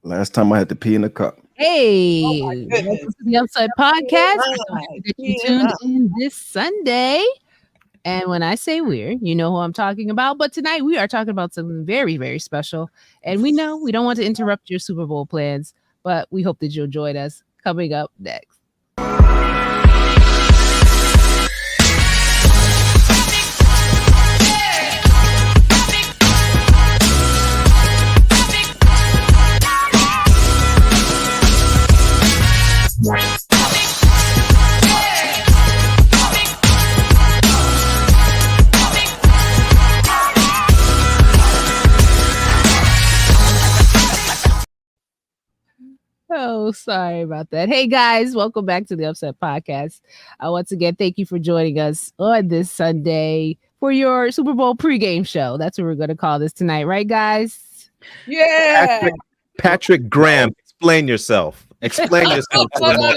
Last time I had to pee in a cup. Hey, welcome to the Upside Podcast. That you tuned in this Sunday. And when I say we're, you know who I'm talking about. But tonight we are talking about something very, very special. And we know we don't want to interrupt your Super Bowl plans, but we hope that you'll join us coming up next. Oh, sorry about that. Hey guys, welcome back to the Upset Podcast. Once again, thank you for joining us on this Sunday for your Super Bowl pregame show. That's what we're going to call this tonight, right, guys? Yeah. Patrick Graham, explain yourself. Explain yourself. No.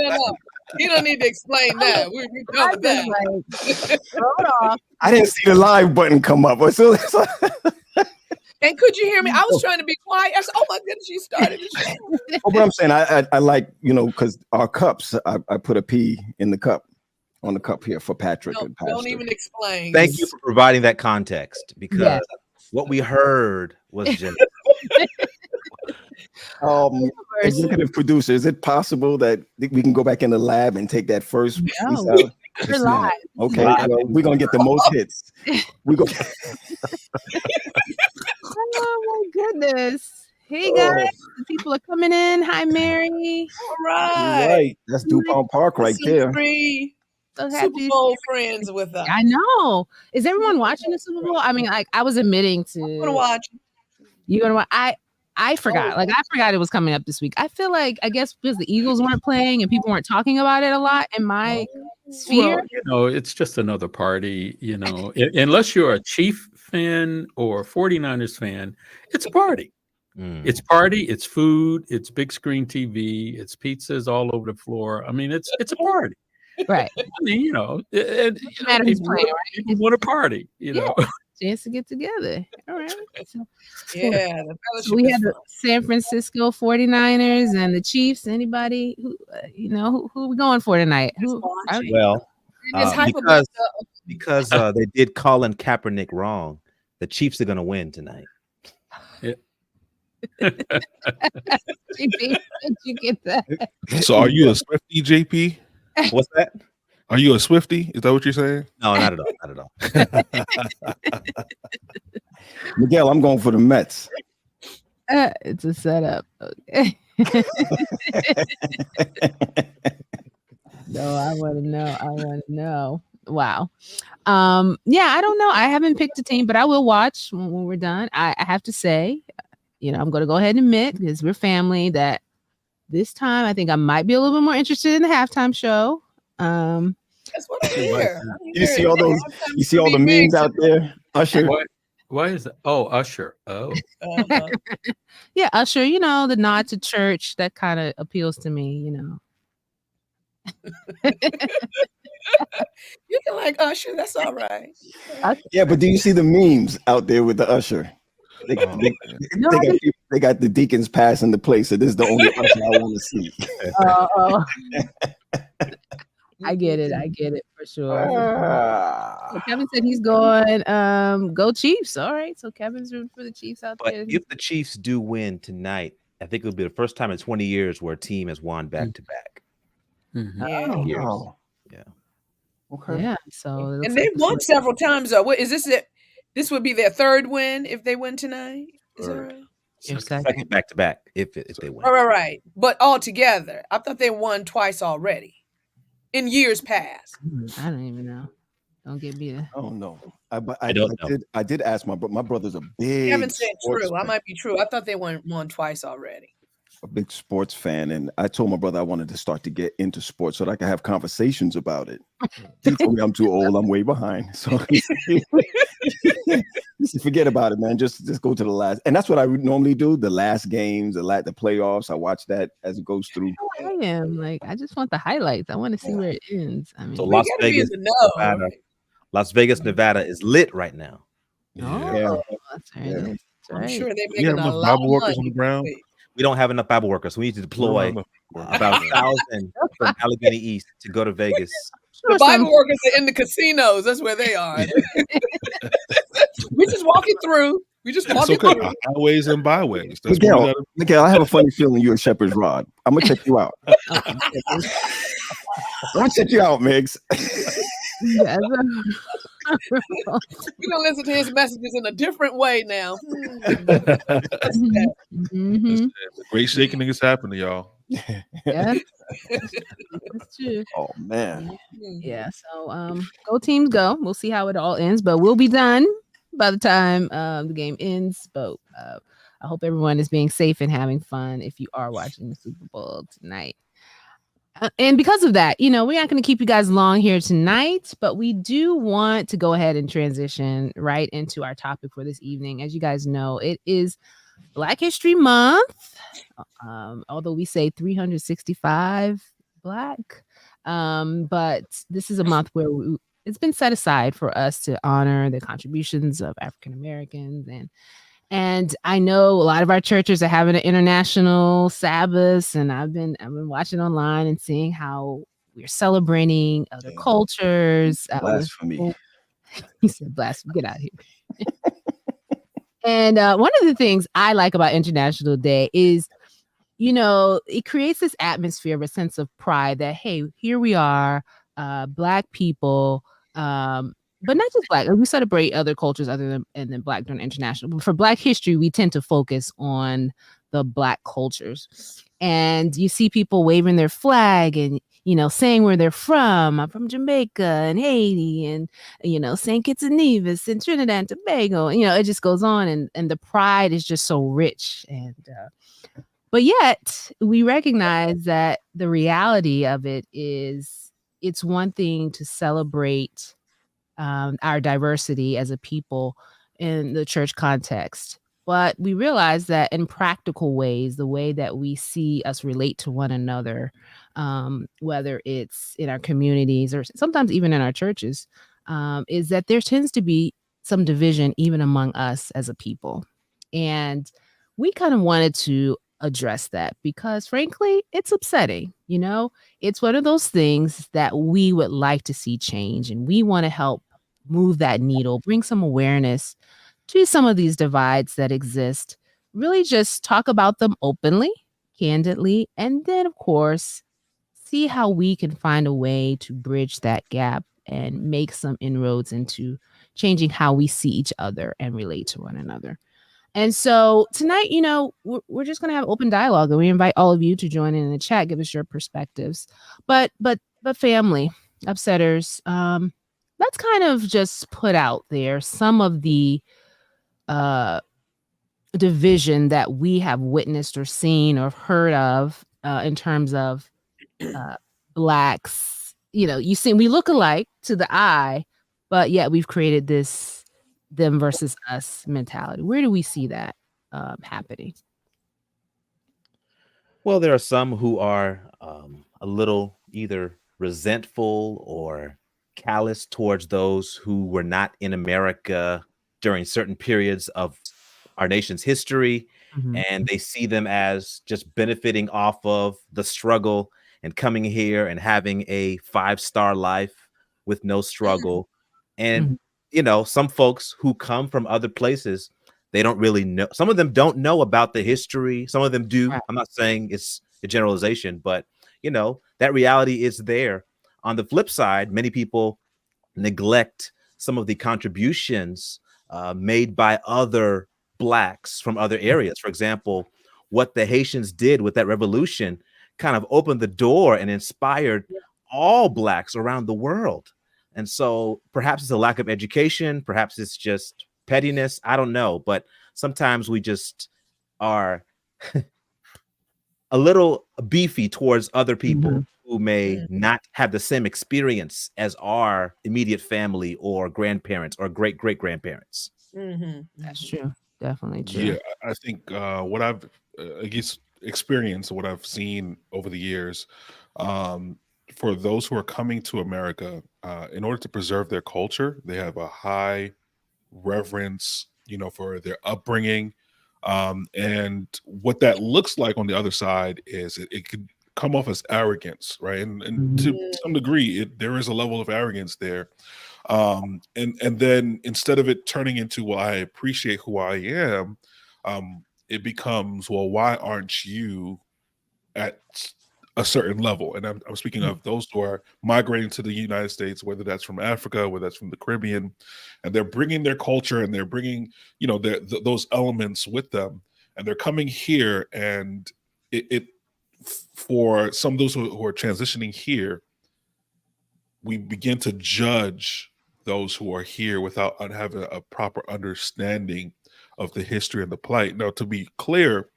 You don't need to explain that. We're done with that. Hold off. I didn't see the live button come up. And could you hear me? I was trying to be quiet. I said, "Oh my goodness, you started the show." But I'm saying I like, because our cups, I put a P in the cup, on the cup here for Patrick. No, and Pastor. don't even explain. Thank you for providing that context, because what we heard was just executive producer, is it possible that we can go back in the lab and take that first piece out? We're live. Okay, well, we're gonna get the most hits. Oh my goodness. Hey guys, the people are coming in. Hi, Mary. All right. That's DuPont Park right there. So Super Bowl friends with us. I know. Is everyone watching the Super Bowl? I mean, like, I was admitting to. I'm gonna watch. You're gonna watch? I forgot. I forgot it was coming up this week. I feel like, I guess because the Eagles weren't playing and people weren't talking about it a lot in my sphere. Well, it's just another party, unless you're a Chief fan or 49ers fan, it's a party. It's party, it's food, it's big screen TV, it's pizzas all over the floor. I mean, it's a party. Right. I mean, people want a party, know. Chance to get together. All right. So we had the San Francisco 49ers and the Chiefs. Anybody who are we going for tonight? Because they did Colin Kaepernick wrong. The Chiefs are going to win tonight. Did you get that? So are you a Swiftie, JP? What's that? Are you a Swiftie? Is that what you're saying? No, not at all. Not at all. Miguel, I'm going for the Mets. It's a setup. Okay. No, I want to know. Wow. I don't know. I haven't picked a team, but I will watch when we're done. I have to say, I'm going to go ahead and admit, because we're family, that this time I think I might be a little bit more interested in the halftime show. That's what I hear. You see all those? You see all the memes out there? Usher. Why is that? Oh, Usher. Oh. Yeah, Usher. The nod to church, that kind of appeals to me. You can like Usher. That's all right. Yeah, but do you see the memes out there with the Usher? They got the deacons passing the plate, so this is the only Usher I want to see. I get it for sure. So Kevin said he's going go Chiefs. All right, so Kevin's rooting for the Chiefs out there. But if the Chiefs do win tonight, I think it'll be the first time in 20 years where a team has won back to back. Yeah. Okay. Yeah. So and they won several times. What is this? This would be their third win if they win tonight. Is that right? Second back to back if they win. Right. But all together, I thought they won twice already in years past. I don't even know. Don't get me there. Oh no. I don't know. I did ask my brother's a big. Kevin said true. I might be true. I thought they won twice already. A big sports fan, and I told my brother I wanted to start to get into sports so that I could have conversations about it. He told me I'm too old, I'm way behind. So forget about it, man. Just go to the last, and that's what I would normally do. The last games, the playoffs. I watch that as it goes through. I am I just want the highlights. I want to see where it ends. I mean, so Las Vegas, Nevada is lit right now. Yeah. That's right. I'm sure they're making a lot of Bible workers money. on the ground. we don't have enough Bible workers. We need to deploy about 1,000 from Allegheny East to go to Vegas. The Bible workers are in the casinos. That's where they are. We just walking through. We just walking through. Highways and byways. That's Miguel, I have a funny feeling you're a shepherd's rod. I'm gonna check you out. I'm gonna check you out, Migs. Yeah. We're gonna listen to his messages in a different way now. Great shaking is happening, y'all. Yeah, that's true. Oh man. Yeah. So go teams, go. We'll see how it all ends, but we'll be done by the time the game ends. But I hope everyone is being safe and having fun if you are watching the Super Bowl tonight. And because of that, we're not going to keep you guys long here tonight, but we do want to go ahead and transition right into our topic for this evening. As you guys know, it is Black History Month, although we say 365 Black, but this is a month where it's been set aside for us to honor the contributions of African Americans, and I know a lot of our churches are having an international Sabbath, and I've been watching online and seeing how we're celebrating other cultures. Blasphemy. He said blasphemy. Get out of here. And one of the things I like about International Day is, it creates this atmosphere of a sense of pride that, hey, here we are, Black people, but not just Black. We celebrate other cultures other than Black during International. But for Black history, we tend to focus on the Black cultures. And you see people waving their flag and, saying where they're from. I'm from Jamaica and Haiti and, St. Kitts and Nevis and Trinidad and Tobago. It just goes on. And the pride is just so rich. And but yet we recognize that the reality of it is it's one thing to celebrate our diversity as a people in the church context. But we realize that in practical ways, the way that we see us relate to one another, whether it's in our communities or sometimes even in our churches, is that there tends to be some division even among us as a people. And we kind of wanted to address that because, frankly, it's upsetting. It's one of those things that we would like to see change, and we want to help move that needle, bring some awareness to some of these divides that exist, really just talk about them openly, candidly, and then, of course, see how we can find a way to bridge that gap and make some inroads into changing how we see each other and relate to one another. And so tonight, we're just going to have open dialogue, and we invite all of you to join in the chat, give us your perspectives. But family, upsetters, let's kind of just put out there some of the division that we have witnessed or seen or heard of in terms of Blacks. We look alike to the eye, but yet we've created this them versus us mentality. Where do we see that happening? Well, there are some who are a little either resentful or callous towards those who were not in America during certain periods of our nation's history. And they see them as just benefiting off of the struggle and coming here and having a 5-star life with no struggle. And, some folks who come from other places, they don't really know. Some of them don't know about the history. Some of them do. Right. I'm not saying it's a generalization, but, that reality is there. On the flip side, many people neglect some of the contributions made by other Blacks from other areas. For example, what the Haitians did with that revolution kind of opened the door and inspired all Blacks around the world. And so perhaps it's a lack of education, perhaps it's just pettiness, I don't know, but sometimes we just are a little beefy towards other people who may not have the same experience as our immediate family or grandparents or great-great-grandparents. That's true. Definitely true. Yeah, I think what I've experienced, what I've seen over the years, for those who are coming to America, in order to preserve their culture, they have a high reverence, for their upbringing, And what that looks like on the other side is it could come off as arrogance, right? And to some degree, there is a level of arrogance there. And then instead of it turning into, well, I appreciate who I am, it becomes, well, why aren't you at a certain level? And I'm speaking of those who are migrating to the United States, whether that's from Africa, whether that's from the Caribbean, and they're bringing their culture and they're bringing, those elements with them, and they're coming here, and it for some of those who are transitioning here, we begin to judge those who are here without having a proper understanding of the history and the plight. Now, to be clear,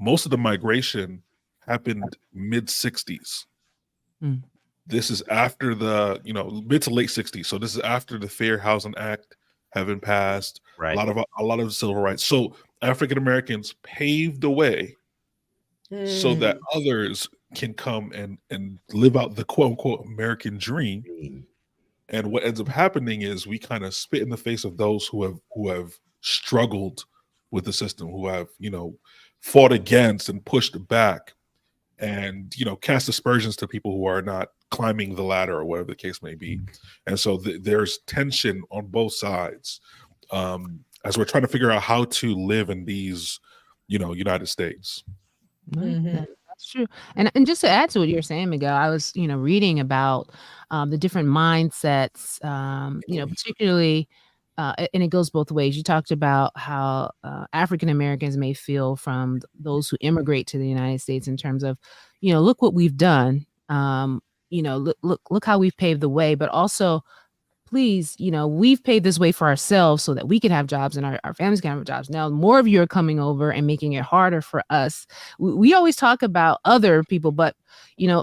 most of the migration happened mid 60s. This is after the, mid to late 60s. So this is after the Fair Housing Act had been passed. Right. A lot of the civil rights. So African Americans paved the way so that others can come and live out the quote unquote American dream. And what ends up happening is we kind of spit in the face of those who have struggled with the system, who have, fought against and pushed back, and, cast aspersions to people who are not climbing the ladder or whatever the case may be. And so there's tension on both sides as we're trying to figure out how to live in these, United States. That's true. And just to add to what you're saying, Miguel, I was, reading about the different mindsets, particularly, and it goes both ways. You talked about how African Americans may feel from those who immigrate to the United States in terms of, look what we've done. Look how we've paved the way, but also, please, we've paved this way for ourselves so that we can have jobs and our families can have jobs. Now, more of you are coming over and making it harder for us. We always talk about other people, but,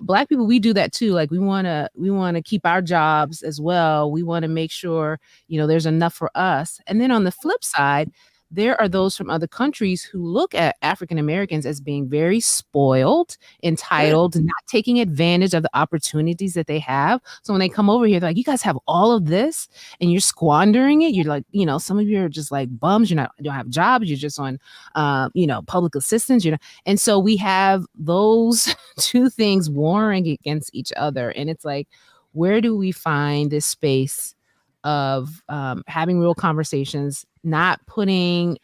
Black people, we do that too. Like we want to keep our jobs as well. We want to make sure, there's enough for us. And then on the flip side, there are those from other countries who look at African Americans as being very spoiled, entitled, not taking advantage of the opportunities that they have. So when they come over here, they're like, you guys have all of this and you're squandering it. You're like, some of you are just like bums. You don't have jobs. You're just on, public assistance. And so we have those two things warring against each other. And it's like, where do we find this space of having real conversations, not putting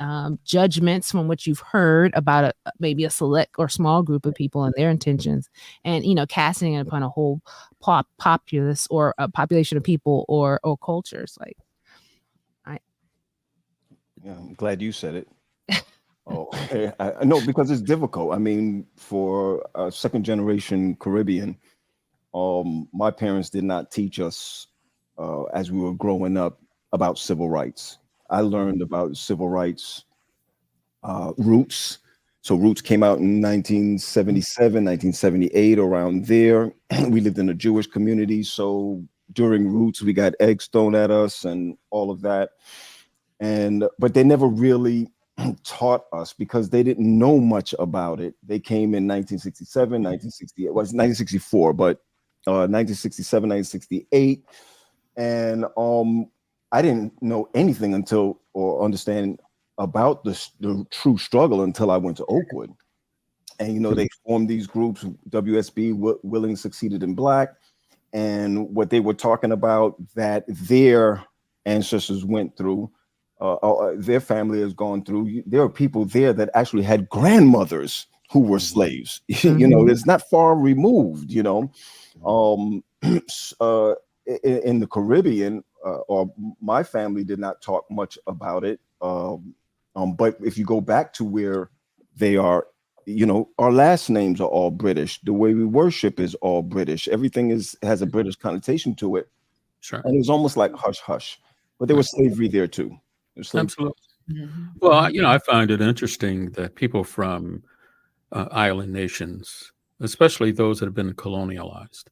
judgments from what you've heard about maybe a select or small group of people and their intentions, and casting it upon a whole populace or a population of people or cultures. Like, I'm glad you said it. I know, because it's difficult. I mean, for a second generation Caribbean, my parents did not teach us as we were growing up about civil rights. I learned about civil rights Roots. So Roots came out in 1977, 1978, around there. We lived in a Jewish community. So during Roots, we got eggs thrown at us and all of that. But they never really taught us because they didn't know much about it. They came in 1967, 1968, it was 1964, but 1967, 1968. And I didn't know anything until, or understand about the true struggle until I went to Oakwood. And, they formed these groups, WSB, Willing Succeeded in Black. And what they were talking about that their ancestors went through, their family has gone through. There are people there that actually had grandmothers who were slaves. It's not far removed, in the Caribbean, or my family did not talk much about it. But if you go back to where they are, our last names are all British. The way we worship is all British. Everything has a British connotation to it. Sure. And it was almost like hush hush. But there was slavery there too. Absolutely. Well, I find it interesting that people from island nations, especially those that have been colonialized,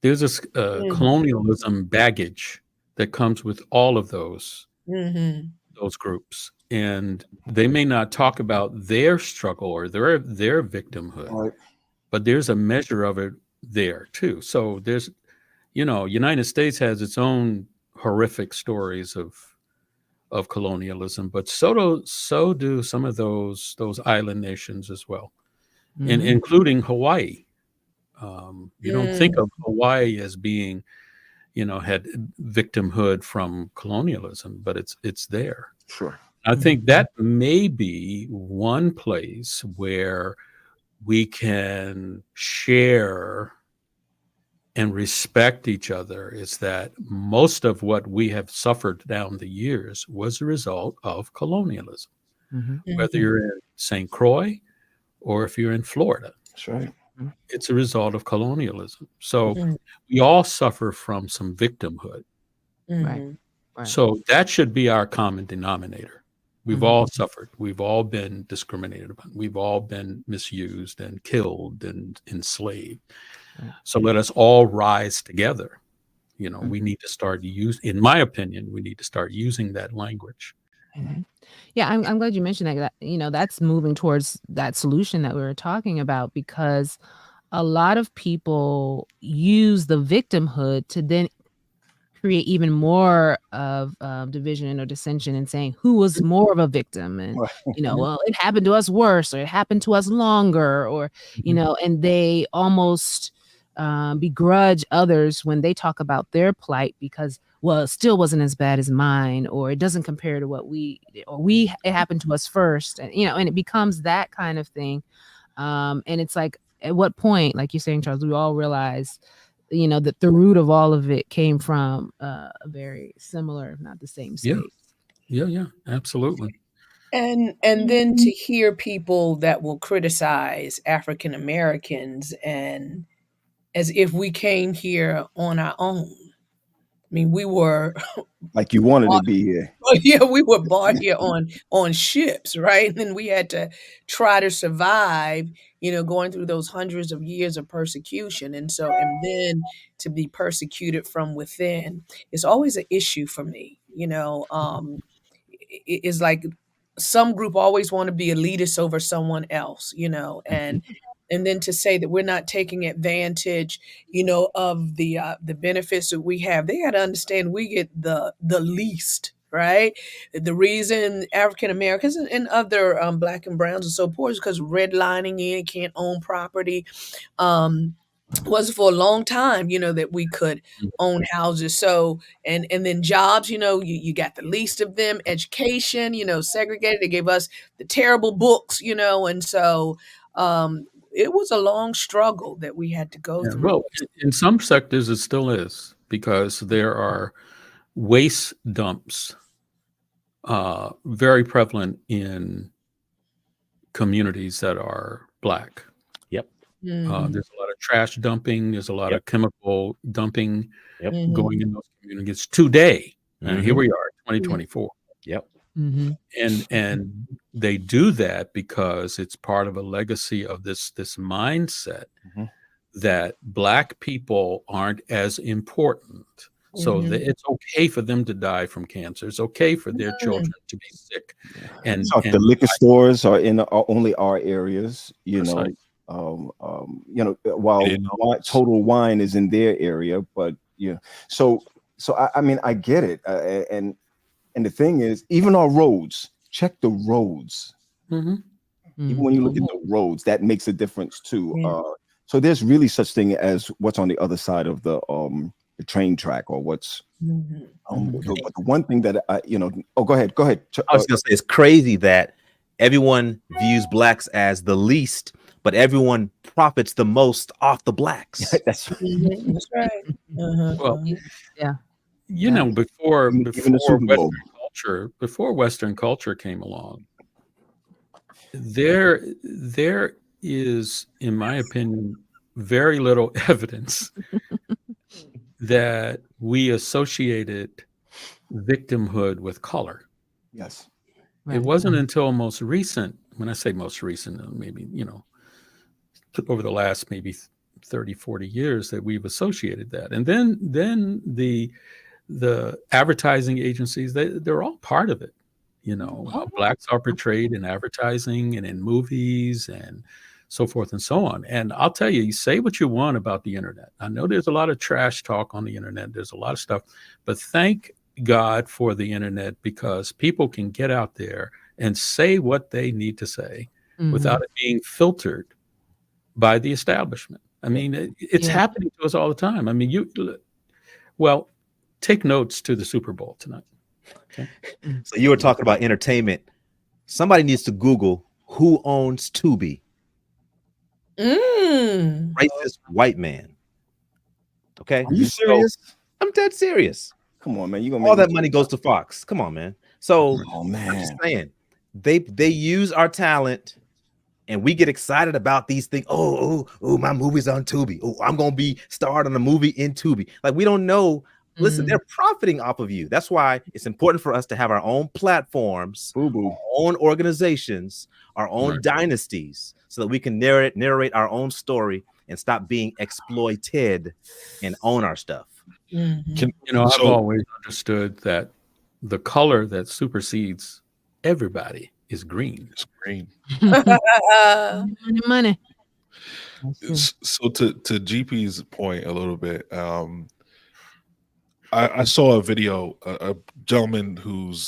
there's this colonialism baggage that comes with all of those groups, and they may not talk about their struggle or their victimhood, right, but there's a measure of it there too. So there's, United States has its own horrific stories of of colonialism, but so do some of those island nations as well, and including Hawaii. You don't think of Hawaii as being, had victimhood from colonialism, but it's there. Sure. I think that may be one place where we can share and respect each other, is that most of what we have suffered down the years was a result of colonialism. Whether you're in St. Croix or if you're in Florida. That's right. It's a result of colonialism. So we all suffer from some victimhood. Right. So that should be our common denominator. We've all suffered. We've all been discriminated upon. We've all been misused and killed and enslaved. So let us all rise together. We need to start in my opinion, we need to start using that language. Yeah, I'm glad you mentioned that. That's moving towards that solution that we were talking about, because a lot of people use the victimhood to then create even more of division or dissension, and saying who was more of a victim, and well, it happened to us worse, or it happened to us longer, or and they almost begrudge others when they talk about their plight, because it still wasn't as bad as mine, or it doesn't compare to what it happened to us first, and and it becomes that kind of thing. And it's like, at what point, like you're saying, Charles, we all realize that the root of all of it came from a very similar, if not the same space. Yeah, absolutely. And then to hear people that will criticize African Americans and as if we came here on our own. I mean, we were like you wanted to be here. Yeah, we were brought here on ships, right? And then we had to try to survive, going through those hundreds of years of persecution. And then to be persecuted from within is always an issue for me. It's like some group always want to be elitist over someone else, and then to say that we're not taking advantage, of the benefits that we have. They got to understand we get the least, right? The reason African Americans and other Black and browns are so poor is because redlining in, can't own property. Was for a long time, that we could own houses. So, and then jobs, you got the least of them. Education, segregated. They gave us the terrible books, and so it was a long struggle that we had to go through. Well, in some sectors it still is, because there are waste dumps very prevalent in communities that are Black. Yep. There's a lot of trash dumping. There's a lot of chemical dumping going in those communities today. And here we are, 2024. Yep. And they do that because it's part of a legacy of this mindset that Black people aren't as important. So it's okay for them to die from cancer. It's okay for their children to be sick. And the liquor stores are in only our areas, while Total Wine is in their area, but so I mean, I get it, and the thing is, even our roads, check the roads. Even when you look at the roads, that makes a difference too. So there's really such thing as what's on the other side of the train track, or what's but the one thing that go ahead. I was gonna say, it's crazy that everyone views Blacks as the least, but everyone profits the most off the Blacks. That's right. Well, yeah. Before Western culture came along, there is, in my opinion, very little evidence that we associated victimhood with color. Yes. Right. It wasn't until most recent, when I say most recent, maybe, over the last maybe 30, 40 years, that we've associated that. And then the advertising agencies, they're all part of it. Blacks are portrayed in advertising and in movies and so forth and so on. And I'll tell you say what you want about the internet. I know there's a lot of trash talk on the internet. There's a lot of stuff, but thank God for the internet, because people can get out there and say what they need to say without it being filtered by the establishment. I mean, it's happening to us all the time. I mean, well, take notes to the Super Bowl tonight. Okay. So you were talking about entertainment. Somebody needs to Google who owns Tubi. Racist white man. Okay. Are you serious? I'm dead serious. Come on, man. You gonna All make that money goes to Fox. Come on, man. So I'm just saying, they use our talent, and we get excited about these things. Oh, my movie's on Tubi. Oh, I'm gonna be starred on a movie in Tubi. Like, we don't know. Listen, they're profiting off of you. That's why it's important for us to have our own platforms, our own organizations, our own dynasties, so that we can narrate our own story and stop being exploited and own our stuff. I've always understood that the color that supersedes everybody is green. It's green. Money. So to GP's point a little bit, I saw a video, a gentleman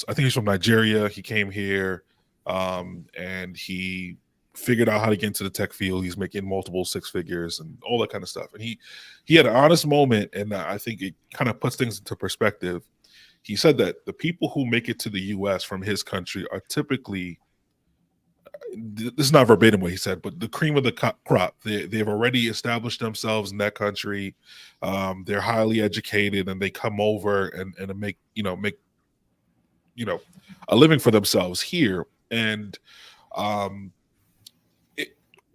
I think he's from Nigeria. He came here and he figured out how to get into the tech field. He's making multiple six figures and all that kind of stuff. And he had an honest moment, and I think it kind of puts things into perspective. He said that the people who make it to the U.S. from his country are typically, this is not verbatim what he said, but the cream of the crop. They've already established themselves in that country. They're highly educated, and they come over and make a living for themselves here. And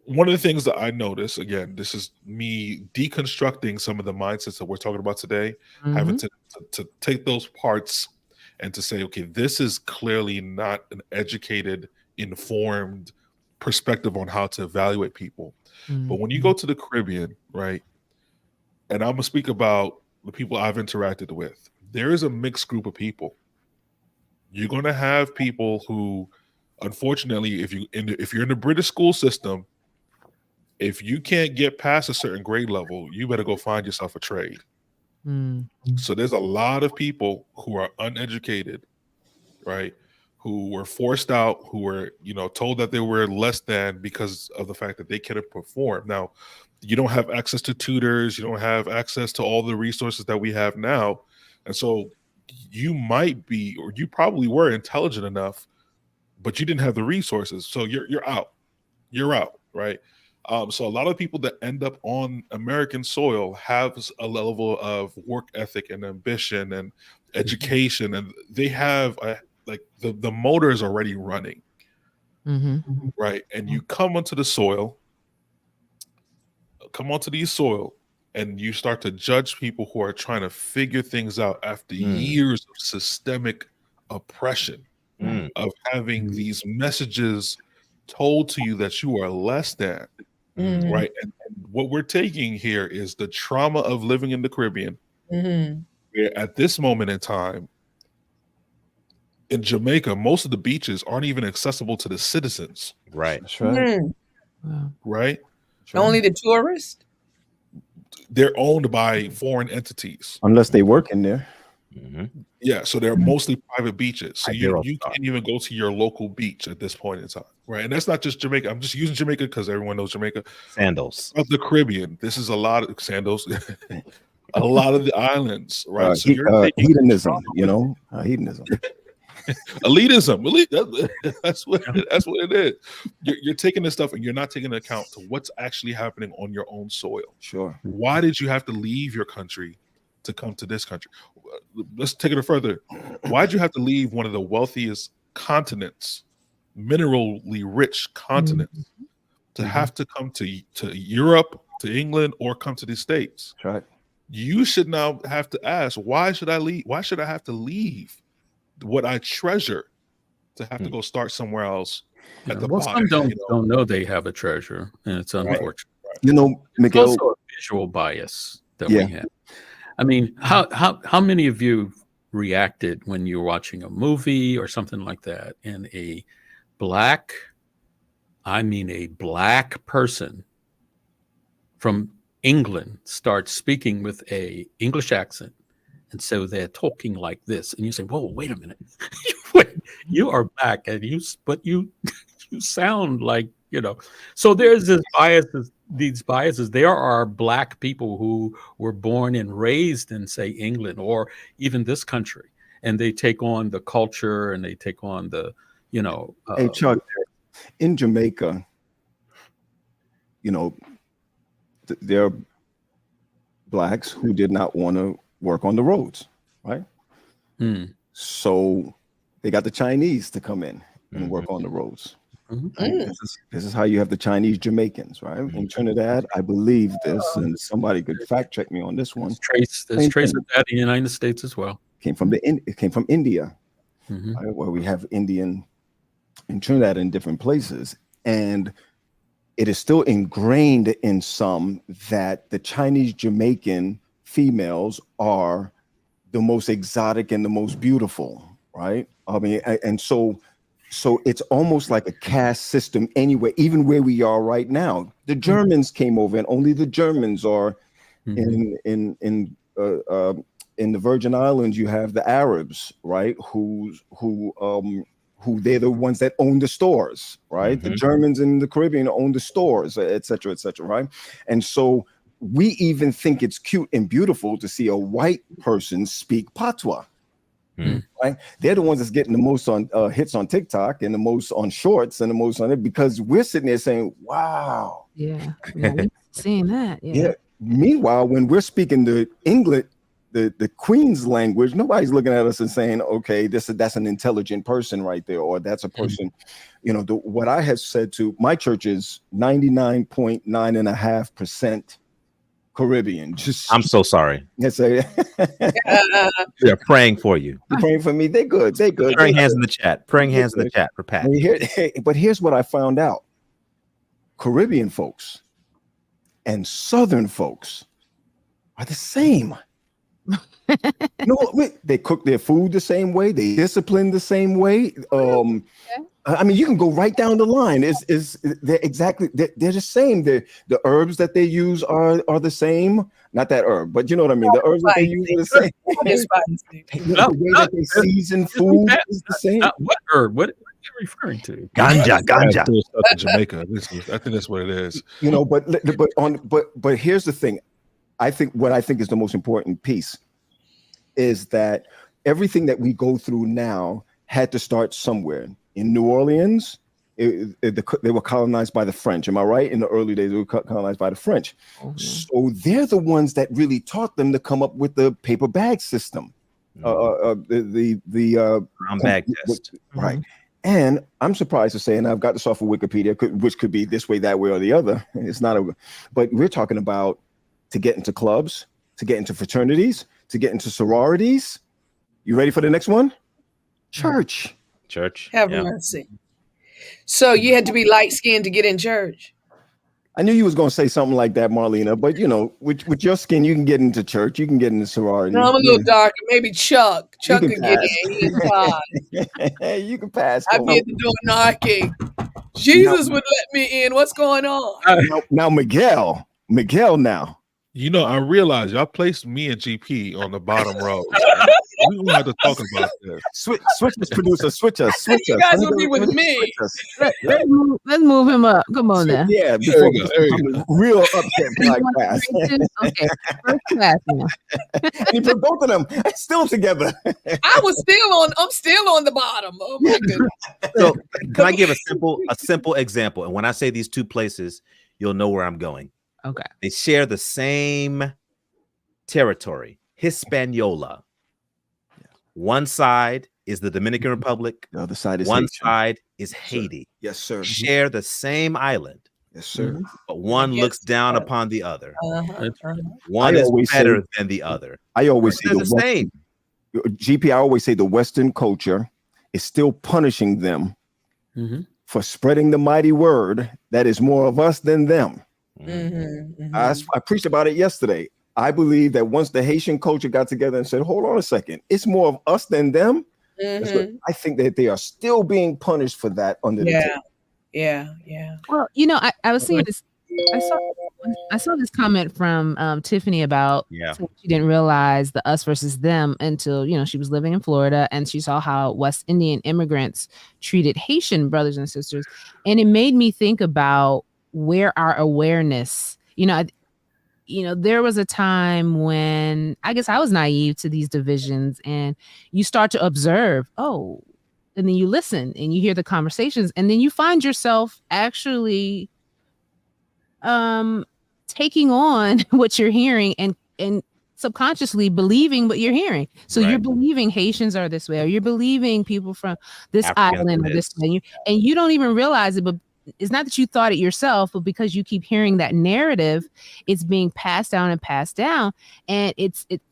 one of the things that I notice, again, this is me deconstructing some of the mindsets that we're talking about today, having to take those parts and to say, okay, this is clearly not an educated, informed perspective on how to evaluate people. But when you go to the Caribbean, right, and I'm gonna speak about the people I've interacted with, there is a mixed group of people. You're gonna have people who, unfortunately, if you're in the British school system, if you can't get past a certain grade level, you better go find yourself a trade. So there's a lot of people who are uneducated, right, who were forced out, who were, told that they were less than because of the fact that they couldn't perform. Now, you don't have access to tutors, you don't have access to all the resources that we have now. And so you might be, or you probably were intelligent enough, but you didn't have the resources. So you're out. You're out, right? So a lot of people that end up on American soil have a level of work ethic and ambition and education, and they have the motor is already running, right? And you come onto these soil, and you start to judge people who are trying to figure things out after years of systemic oppression, of having these messages told to you that you are less than. Right. And what we're taking here is the trauma of living in the Caribbean. Where at this moment in time, in Jamaica, most of the beaches aren't even accessible to the citizens. Right. That's right. Right. Only the tourists? They're owned by foreign entities. Unless they work in there. Yeah, so they're mostly private beaches. So you can't even go to your local beach at this point in time, right? And that's not just Jamaica. I'm just using Jamaica because everyone knows Jamaica. Sandals. Of the Caribbean, this is a lot of sandals. A lot of the islands, right? So hedonism, hedonism. Elitism. That's what it is. You're taking this stuff and you're not taking into account to what's actually happening on your own soil. Sure. Why did you have to leave your country to come to this country? Let's take it further. Why'd you have to leave one of the wealthiest continents, minerally rich continents, to have to come to Europe, to England, or come to the States? That's right. You should now have to ask, why should I leave? Why should I have to leave what I treasure to have to go start somewhere else at the bottom? Some don't know they have a treasure, and it's unfortunate. Right. Miguel, it's also a visual bias that we have. I mean, how many of you reacted when you were watching a movie or something like that, and a black person from England starts speaking with a English accent And so they're talking like this. And you say, whoa, wait a minute. Wait, you are black and you sound like, So there's these biases. There are black people who were born and raised in, say, England or even this country. And they take on the culture and they take on the, Hey, Chuck, in Jamaica, there are blacks who did not want to work on the roads, right? So they got the Chinese to come in and work on the roads. Right? This is how you have the Chinese Jamaicans, right? In Trinidad, I believe this, and somebody could fact check me on this one. There's trace of that in the United States as well. It came from India, right? Where we have Indian in Trinidad in different places, and it is still ingrained in some that the Chinese Jamaican females are the most exotic and the most beautiful, right? I mean, and so it's almost like a caste system anyway, even where we are right now. The Germans came over, and only the Germans are in the Virgin Islands. You have the Arabs, right? Who they're the ones that own the stores, right? The Germans in the Caribbean own the stores, et cetera, right? And so we even think it's cute and beautiful to see a white person speak patois. Right? They're the ones that's getting the most on hits on TikTok and the most on shorts and the most on it, because we're sitting there saying, wow. Yeah. Seeing that. Yeah. Meanwhile, when we're speaking the English, the Queen's language, nobody's looking at us and saying, okay, that's an intelligent person right there, or that's a person, what I have said to my church is 99.9.5% Caribbean. I'm so sorry. Yes, they're praying for you. They're praying for me. They're good. Praying hands in the chat. Praying hands in the chat for Pat. But here's what I found out: Caribbean folks and Southern folks are the same. They cook their food the same way. They discipline the same way. I mean, you can go right down the line. They're the same. The herbs that they use are the same. Not that herb, but you know what I mean. The herbs that they use are the same. The way that they season food is the same. What herb? What are you referring to? Ganja. Jamaica. I think that's what it is. But here's the thing. What I think is the most important piece is that everything that we go through now had to start somewhere. In New Orleans, they were colonized by the French. Am I right? In the early days, they were colonized by the French. So they're the ones that really taught them to come up with the paper bag system, the brown bag test, right? And I'm surprised to say, and I've got this off of Wikipedia, which could be this way, that way, or the other. It's not but we're talking about to get into clubs, to get into fraternities, to get into sororities. You ready for the next one? Church. Have mercy. So you had to be light-skinned to get in church? I knew you was going to say something like that, Marlena, but with your skin, you can get into church. You can get into sorority. No, I'm a little darker. Maybe Chuck. Chuck could get in. He is hot. You can pass. I'd be at the door knocking. Jesus would let me in. What's going on? Now Miguel now. I realize y'all placed me and GP on the bottom row. We don't have to talk about this. Switch us, producer. Switch us. You guys will be with me. Let's move him up. Come on now. Yeah, before we become a real upset podcast. Okay, first class now. You put both of them still together. I'm still on the bottom. Oh my goodness. So can I give a simple example? And when I say these two places, you'll know where I'm going. Okay. They share the same territory, Hispaniola. One side is the Dominican Republic. The other side is Haiti. Side is Haiti. Yes, sir. Share the same island. Yes, sir. But one looks down upon the other. One is better than the other. I always say the same. GP, I always say the Western culture is still punishing them for spreading the mighty word that is more of us than them. I preached about it yesterday. I believe that once the Haitian culture got together and said, hold on a second, it's more of us than them. I think that they are still being punished for that under the table. Yeah. Well, I was seeing this I saw this comment from Tiffany about Yeah. she didn't realize the us versus them until she was living in Florida and she saw how West Indian immigrants treated Haitian brothers and sisters, and it made me think about where our awareness. There was a time when I guess I was naive to these divisions, and you start to observe, and then you listen and you hear the conversations, and then you find yourself actually taking on what you're hearing and subconsciously believing what you're hearing. So you're believing Haitians are this way, or you're believing people from this Africans island are are this this. way, and you don't even realize it. But it's not that you thought it yourself, but because you keep hearing that narrative, it's being passed down and passed down. And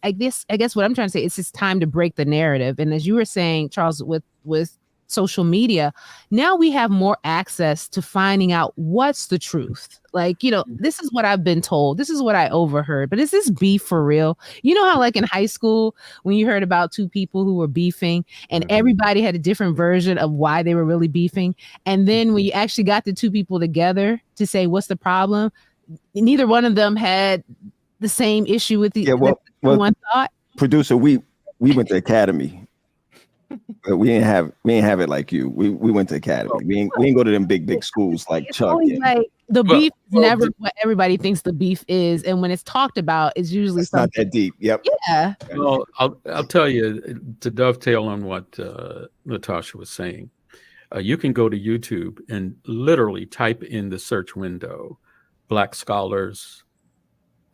I guess what I'm trying to say is it's time to break the narrative. And as you were saying, Charles, with social media, now we have more access to finding out what's the truth. Like, this is what I've been told. This is what I overheard. But is this beef for real? You know how like in high school, when you heard about two people who were beefing and everybody had a different version of why they were really beefing. And then when you actually got the two people together to say, what's the problem? Neither one of them had the same issue with the one thought. Producer, we went to academy. But we didn't have it like you. We went to academy. We ain't go to them big schools like It's Chuck. always like the beef is never what everybody thinks the beef is, and when it's talked about, it's usually not that deep. Yep. Yeah. Well, I'll tell you, to dovetail on what Natasha was saying. You can go to YouTube and literally type in the search window, Black scholars,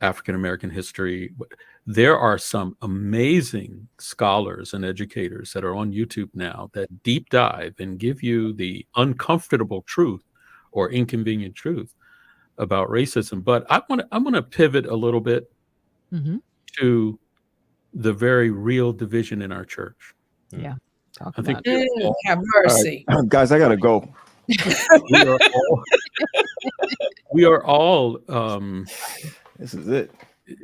African American history. There are some amazing scholars and educators that are on YouTube now that deep dive and give you the uncomfortable truth or inconvenient truth about racism. But I want to pivot a little bit to the very real division in our church. Yeah. I think have mercy. Right. Guys, I gotta go. we are all this is it.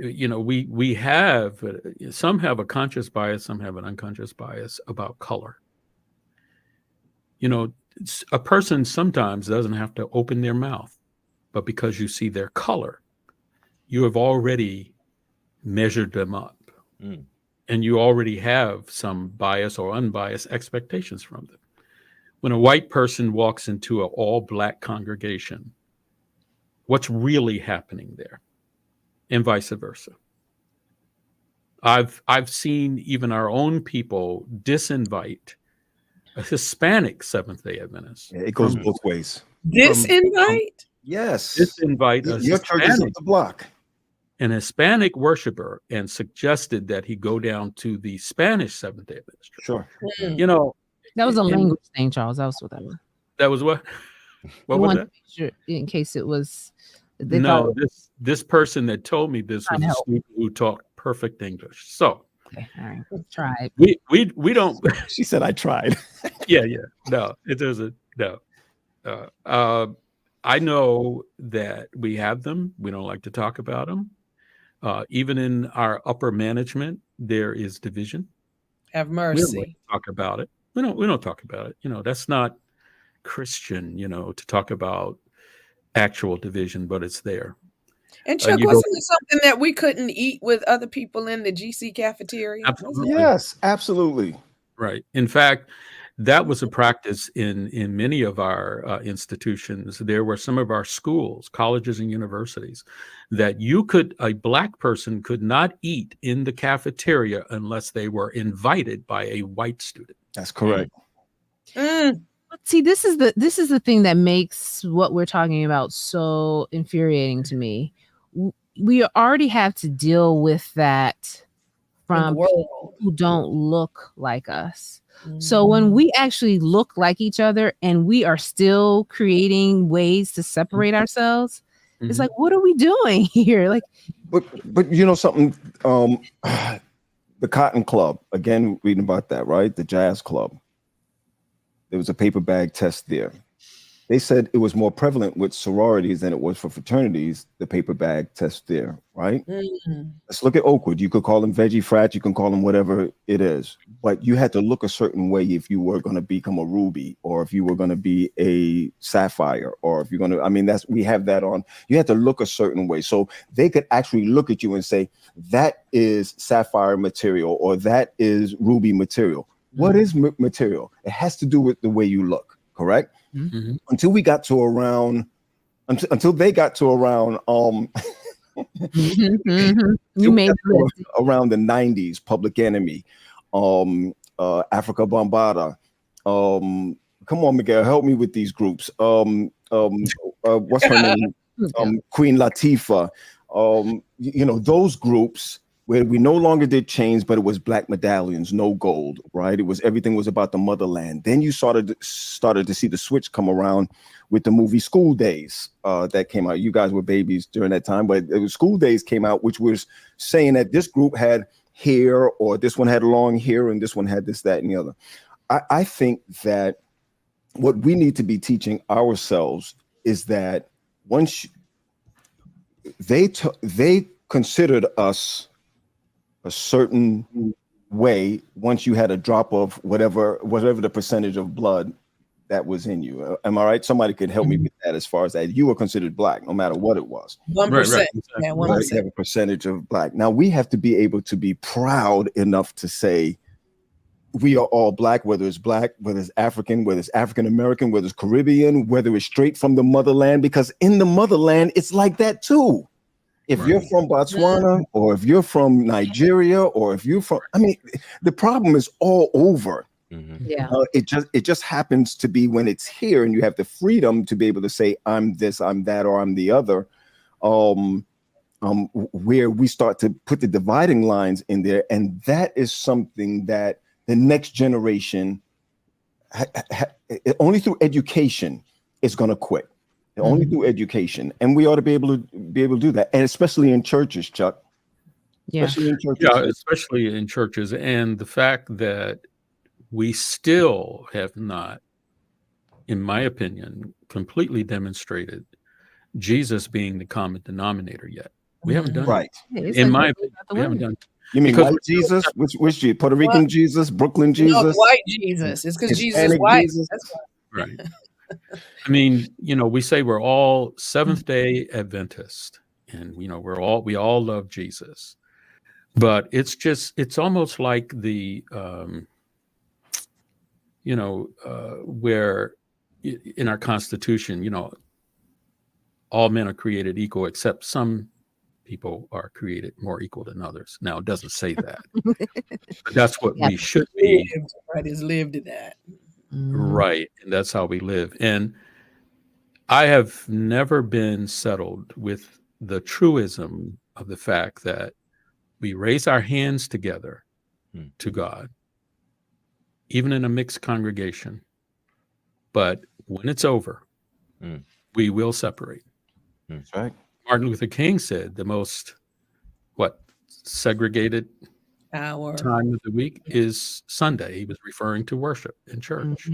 We have, some have a conscious bias, some have an unconscious bias about color. A person sometimes doesn't have to open their mouth, but because you see their color, you have already measured them up. And you already have some bias or unbiased expectations from them. When a white person walks into an all-Black congregation, what's really happening there? And vice versa. I've seen even our own people disinvite a Hispanic Seventh-day Adventist. Yeah, it goes both ways. Disinvite? Yes. Disinvite a Your church is up the block. An Hispanic worshiper, and suggested that he go down to the Spanish Seventh-day Adventist. Sure. That was a language thing, Charles. That was what that was. That was what? What was that? Sure, in case it was. No, this person that told me this was a student who talked perfect English. So, okay, all right, tried. We don't. She said I tried. Yeah. No, it doesn't. No. I know that we have them. We don't like to talk about them. Even in our upper management, there is division. Have We mercy. don't like to talk about it. We don't talk about it. That's not Christian. To talk about actual division, but it's there. And Chuck, wasn't it something that we couldn't eat with other people in the GC cafeteria? Absolutely. Yes, absolutely. Right. In fact, that was a practice in many of our institutions. There were some of our schools, colleges and universities, that a Black person could not eat in the cafeteria unless they were invited by a white student. That's correct. See, this is the thing that makes what we're talking about so infuriating to me. We already have to deal with that from people who don't look like us. So when we actually look like each other and we are still creating ways to separate ourselves, it's like, what are we doing here? Like, but something, the Cotton Club, again, reading about that, right? The Jazz Club. There was a paper bag test there. they said it was more prevalent with sororities than it was for fraternities, the paper bag test there, right? Mm. Let's look at Oakwood. You could call them veggie frats, you can call them whatever it is, but you had to look a certain way if you were going to become a ruby, or if you were going to be a sapphire, or if you're going to, I mean, we have that on. You had to look a certain way. So they could actually look at you and say, that is sapphire material, or that is ruby material. What is material? It has to do with the way you look, correct? Mm-hmm. Until we got to around, until they got to around, You made around the 90s, Public Enemy, Africa Bombada. Come on, Miguel, help me with these groups. What's her name? Queen Latifah. You know, those groups where we no longer did chains, but it was black medallions, no gold, right? It was, everything was about the motherland. Then you started to see the switch come around with the movie School Days that came out. You guys were babies during that time, but it was School Days came out, which was saying that this group had hair, or this one had long hair, and this one had this, that, and the other. I think that what we need to be teaching ourselves is that once they considered us a certain way, once you had a drop of whatever the percentage of blood that was in you. Am I right? Somebody could help me with that. As far as that, you were considered black, no matter what it was. 1%. Right. Yeah, 1%. Right? You have a percentage of black. Now we have to be able to be proud enough to say we are all black, whether it's African, whether it's African American, whether it's Caribbean, whether it's straight from the motherland, because in the motherland, it's like that too. If you're from Botswana, or if you're from Nigeria, or if you're from, I mean, the problem is all over. Yeah. It just happens to be when it's here, and you have the freedom to be able to say, I'm this, I'm that, or I'm the other. Where we start to put the dividing lines in there, and that is something that the next generation, only through education, is going to quit. Only through education, and we ought to be able to do that, and especially in churches, Chuck. Yeah, especially in churches. Yeah, especially in churches, and the fact that we still have not, in my opinion, completely demostrated Jesus being the common denominator yet. We haven't done Right. it. In my opinion, we haven't done it. You mean Because white Jesus? Which Jesus? Puerto Rican Jesus? Brooklyn No, Jesus? white Jesus. It's because Jesus is Hispanic white. Jesus? That's why. Right. I mean, you know, we say we're all Seventh-day Adventist, and you know, we all love Jesus, but it's almost like the where in our Constitution, you know, all men are created equal, except some people are created more equal than others. Now, it doesn't say that, but that's what we should be. Right, is lived in that. Right, and that's how we live. And I have never been settled with the truism of the fact that we raise our hands together to God, even in a mixed congregation. But when it's over, we will separate. That's right. Martin Luther King said the most segregated time of the week is Sunday. He was referring to worship in church.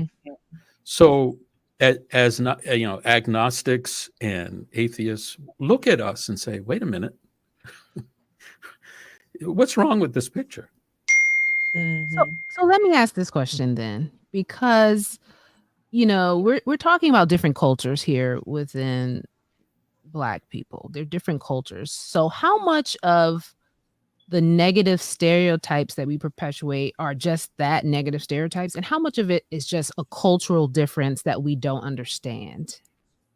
So as not, agnostics and atheists look at us and say, wait a minute, what's wrong with this picture? So let me ask this question then, because we're talking about different cultures here within Black people. They're different cultures. So how much of the negative stereotypes that we perpetuate are just that, negative stereotypes, and how much of it is just a cultural difference that we don't understand,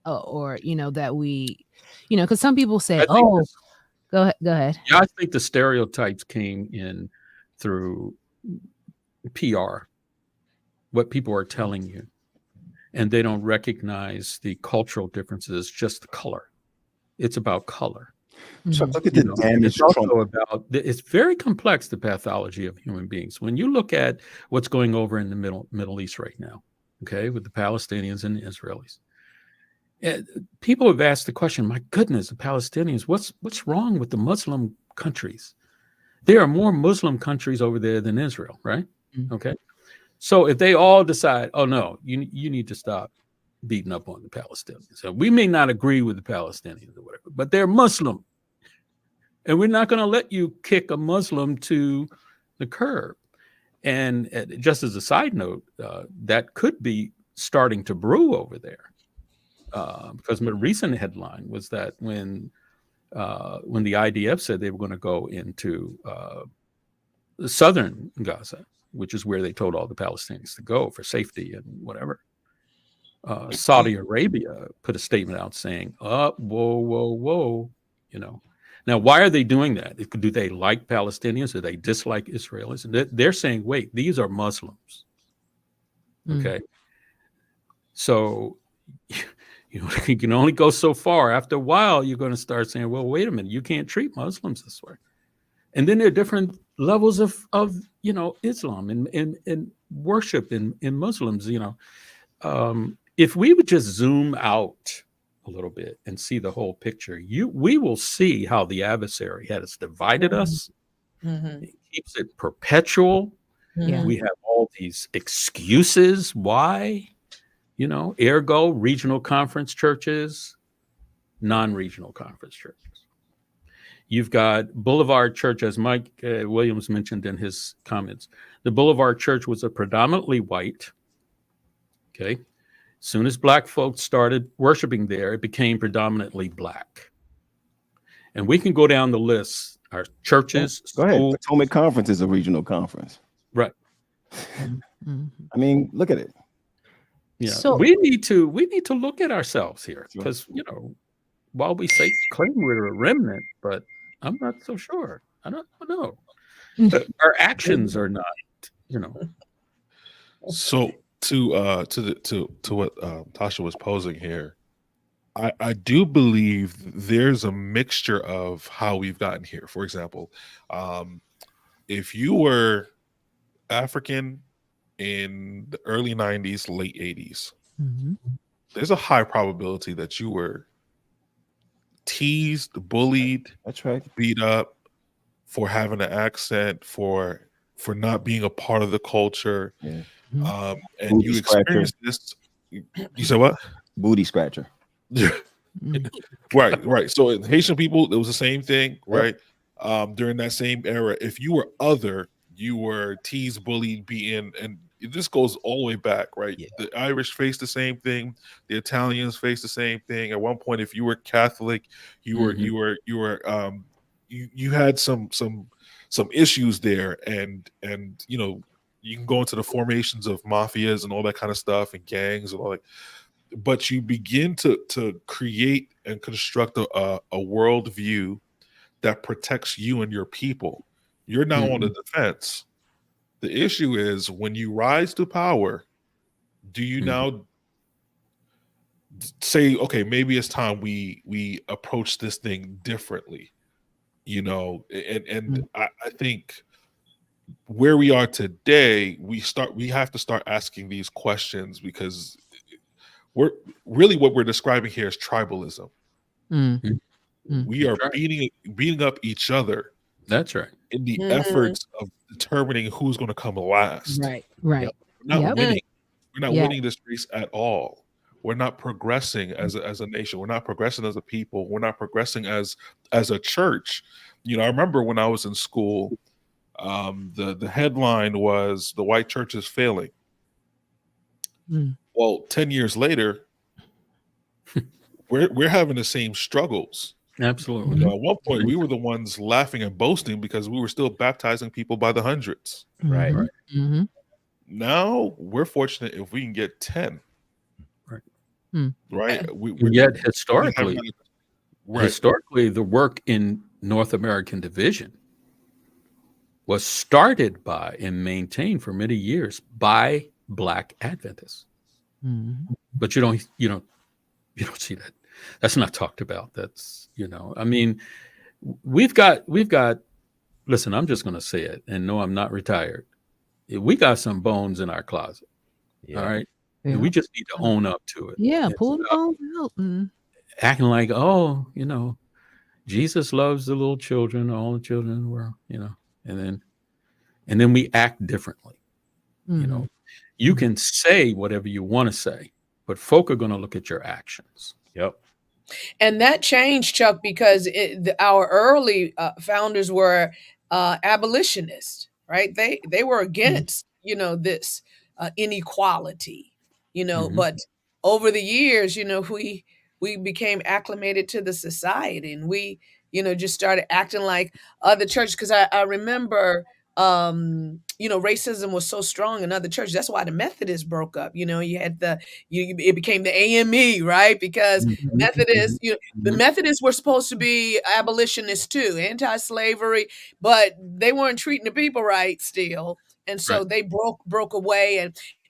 or that we, because some people say, go ahead. Yeah, I think the stereotypes came in through PR, what people are telling you, and they don't recognize the cultural differences, just the color. It's about color. So look at the damage. It's also about, it's very complex, the pathology of human beings. When you look at what's going over in the Middle East right now, okay, with the Palestinians and the Israelis, people have asked the question, my goodness, the Palestinians, what's wrong with the Muslim countries? There are more Muslim countries over there than Israel, right? Okay. So if they all decide, oh no, you need to stop, beating up on the Palestinians. So we may not agree with the Palestinians or whatever, but they're Muslim. And we're not going to let you kick a Muslim to the curb. And just as a side note, that could be starting to brew over there. Because my recent headline was that when the IDF said they were going to go into the southern Gaza, which is where they told all the Palestinians to go for safety and whatever, Saudi Arabia put a statement out saying, whoa, whoa, whoa, you know. Now, why are they doing that? Do they like Palestinians? Do they dislike Israelis? And they're saying, wait, these are Muslims. Okay. So, you know, you can only go so far. After a while, you're going to start saying, well, wait a minute, you can't treat Muslims this way. And then there are different levels of you know, Islam and worship in Muslims, you know. If we would just zoom out a little bit and see the whole picture, we will see how the adversary has divided us. It keeps it perpetual. We have all these excuses why, you know, ergo regional conference churches, non-regional conference churches. You've got Boulevard Church, as Mike Williams mentioned in his comments. The Boulevard Church was a predominantly white. Okay. As soon as black folks started worshiping there, it became predominantly black. And we can go down the list. Our churches. Go ahead. Potomac Conference is a regional conference. Right. I mean, look at it. Yeah. So, we need to look at ourselves here because, you know, while we claim we're a remnant, but I'm not so sure. I don't know. Our actions are not, you know. So to what Tasha was posing here, I do believe there's a mixture of how we've gotten here. For example, if you were African in the early 90s, late 80s, there's a high probability that you were teased, bullied, that's right, beat up for having an accent, for not being a part of the culture. Yeah. And Booty you scratcher. experienced this. You said what? Booty scratcher. Right. So in Haitian people, it was the same thing, right? During that same era, if you were other, you were teased, bullied, beaten, and this goes all the way back, right? Yeah. The Irish faced the same thing. The Italians faced the same thing. At one point, if you were Catholic, you had some issues there, and you know, you can go into the formations of mafias and all that kind of stuff and gangs and all that. But you begin to create and construct a worldview that protects you and your people. You're now on the defense. The issue is when you rise to power, do you now say, okay, maybe it's time we approach this thing differently, you know? And I think where we are today, we have to start asking these questions because what we're describing here is tribalism. We are beating up each other. That's right. In the efforts of determining who's going to come last. Right. We're not winning. We're not winning this race at all. We're not progressing as a nation. We're not progressing as a people. We're not progressing as a church. You know, I remember when I was in school, the headline was "The White Church is Failing." Well, 10 years later, we're having the same struggles. Absolutely. You know, at one point, we were the ones laughing and boasting because we were still baptizing people by the hundreds. Right. Now we're fortunate if we can get 10. Right. Yet historically, the work in North American division was started by and maintained for many years by Black Adventists. But you don't see that. That's not talked about. That's, you know, I mean, we've got, listen, I'm just going to say it, and no, I'm not retired. We got some bones in our closet. All right. Yeah. And we just need to own up to it. Yeah. Pull the bones out. Acting like, oh, you know, Jesus loves the little children, all the children in the world, you know, and then we act differently. You know, you can say whatever you want to say, but folk are going to look at your actions. Yep. And that changed, Chuck, because our early founders were abolitionists, right? They were against, this inequality, but over the years, we became acclimated to the society, and we, just started acting like other churches. Because I remember, racism was so strong in other churches. That's why the Methodists broke up. You had it became the AME, right? Because Methodists, the Methodists were supposed to be abolitionists too, anti-slavery, but they weren't treating the people right still. And so they broke away,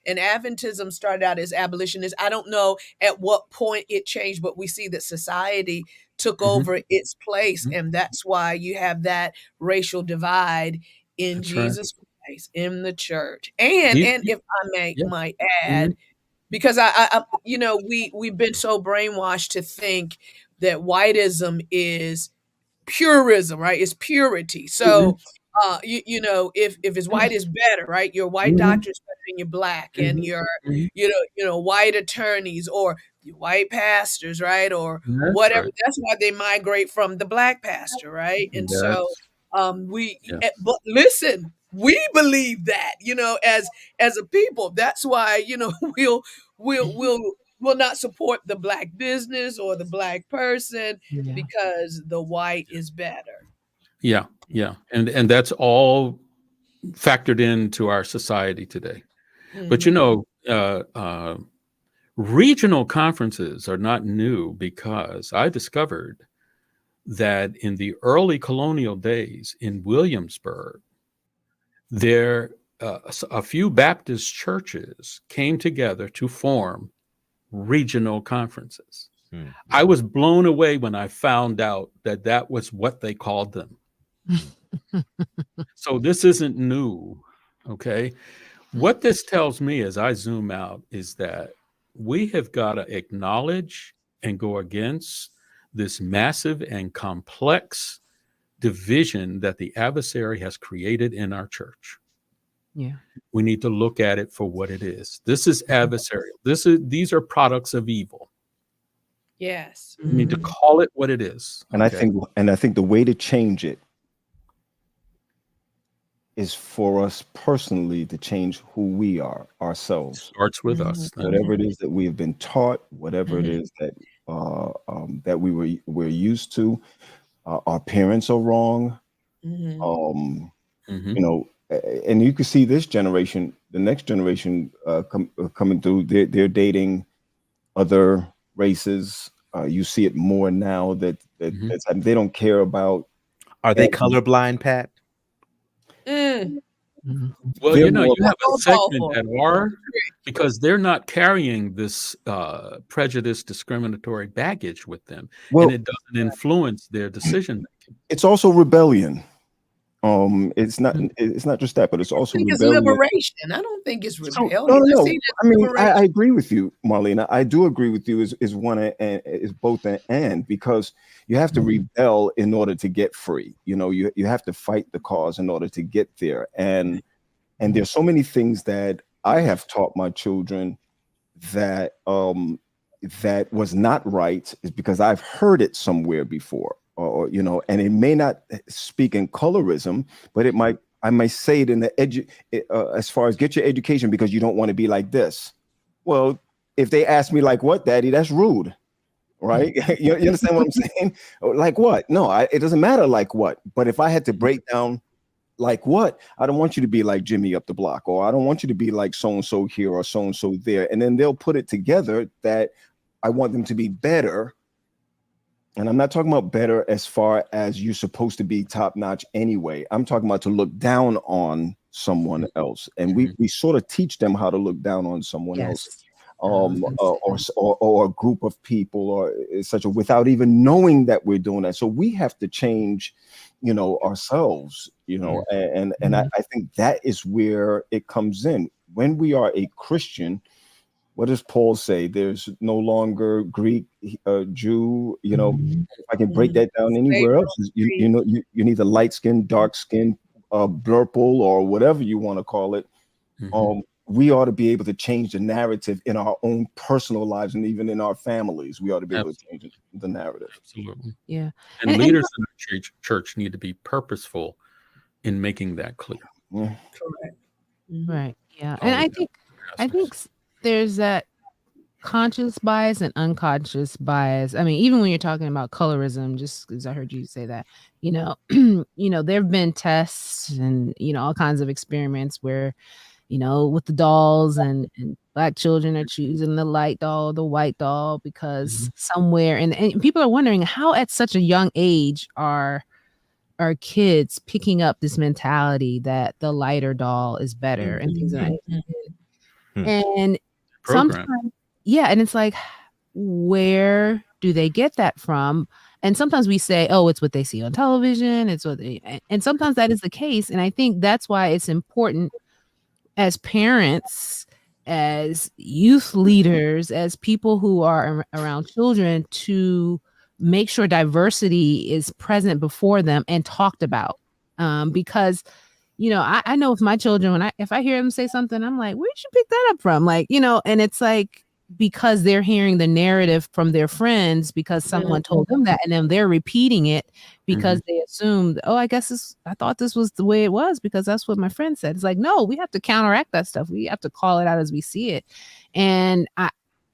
and Adventism started out as abolitionists. I don't know at what point it changed, but we see that society took over its place. And that's why you have that racial divide in Jesus Christ, in the church. And if I might add, because I we've been so brainwashed to think that whiteism is purism, right? It's purity. So if it's white is better, right? Your white doctor is better than your black, and your white attorneys or your white pastors, right? Or whatever. Right. That's why they migrate from the black pastor, right? And so but listen, we believe that, as a people. That's why, we'll not support the black business or the black person because the white is better. Yeah. And that's all factored into our society today. But regional conferences are not new, because I discovered that in the early colonial days in Williamsburg, there a few Baptist churches came together to form regional conferences. I was blown away when I found out that was what they called them. So this isn't new, okay? What this tells me as I zoom out is that we have got to acknowledge and go against this massive and complex division that the adversary has created in our church. Yeah. We need to look at it for what it is. This is adversarial. These are products of evil. Yes. We need to call it what it is. And I think the way to change it is for us personally to change who we are ourselves. Starts with us. Whatever it is that we have been taught, whatever it is that that we're used to, our parents are wrong. And you can see this generation, the next generation coming through. They're dating other races. You see it more now that they don't care about. Are they colorblind, Pat? Well, you have a segment that are, because they're not carrying this prejudice, discriminatory baggage with them, and it doesn't influence their decision making. It's also rebellion. It's not just that, but it's also it's rebellion. liberation. I don't think it's rebellion. No. I mean, I agree with you, Marlena. I do agree with you. Is both an and, because you have to rebel in order to get free. You have to fight the cause in order to get there. And there's so many things that I have taught my children that that was not right, is because I've heard it somewhere before. Or and it may not speak in colorism, but I might say it in the as far as get your education because you don't want to be like this. Well, if they ask me like what, Daddy, that's rude, right? you understand what I'm saying? Like what? No, it doesn't matter like what. But if I had to break down like what, I don't want you to be like Jimmy up the block, or I don't want you to be like so and so here or so and so there, and then they'll put it together that I want them to be better. And I'm not talking about better as far as you're supposed to be top notch anyway. I'm talking about to look down on someone else. And we sort of teach them how to look down on someone else, or a group of people, or such without even knowing that we're doing that. So we have to change, ourselves, and I think that is where it comes in. When we are a Christian, what does Paul say? There's no longer Greek, Jew. If I can break that down anywhere else, you need a light skin, dark skin, blurple, or whatever you want to call it. we ought to be able to change the narrative in our own personal lives and even in our families. We ought to be able to change the narrative. Absolutely. Yeah. And leaders in the church need to be purposeful in making that clear. Yeah. Correct. Right. Yeah. And I think there's that conscious bias and unconscious bias. I mean, even when you're talking about colorism, just because I heard you say that, there have been tests and, all kinds of experiments where, with the dolls and Black children are choosing the light doll, the white doll, because somewhere, and people are wondering how at such a young age are kids picking up this mentality that the lighter doll is better and things like that. And sometimes, and it's like, where do they get that from? And sometimes we say, oh, it's what they see on television. It's what and sometimes that is the case. And I think that's why it's important as parents, as youth leaders, as people who are around children, to make sure diversity is present before them and talked about. Because, I know with my children, if I hear them say something, I'm like, where'd you pick that up from? Like, and it's like, because they're hearing the narrative from their friends because someone told them that, and then they're repeating it because they assumed, oh, I thought this was the way it was because that's what my friend said. It's like, no, we have to counteract that stuff. We have to call it out as we see it. And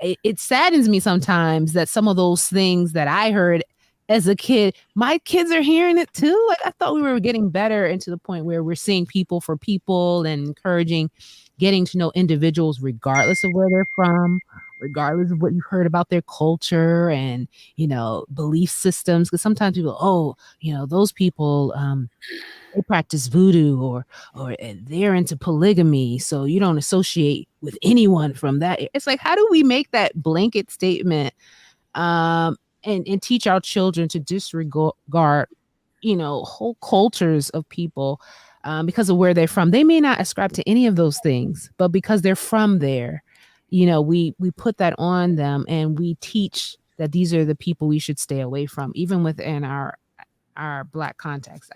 it saddens me sometimes that some of those things that I heard as a kid, my kids are hearing it too. Like, I thought we were getting better into the point where we're seeing people for people and encouraging getting to know individuals regardless of where they're from, regardless of what you've heard about their culture and, belief systems. Because sometimes people, those people, they practice voodoo or they're into polygamy, so you don't associate with anyone from that. It's like, how do we make that blanket statement and teach our children to disregard, whole cultures of people because of where they're from? They may not ascribe to any of those things, but because they're from there, we put that on them and we teach that these are the people we should stay away from, even within our Black context.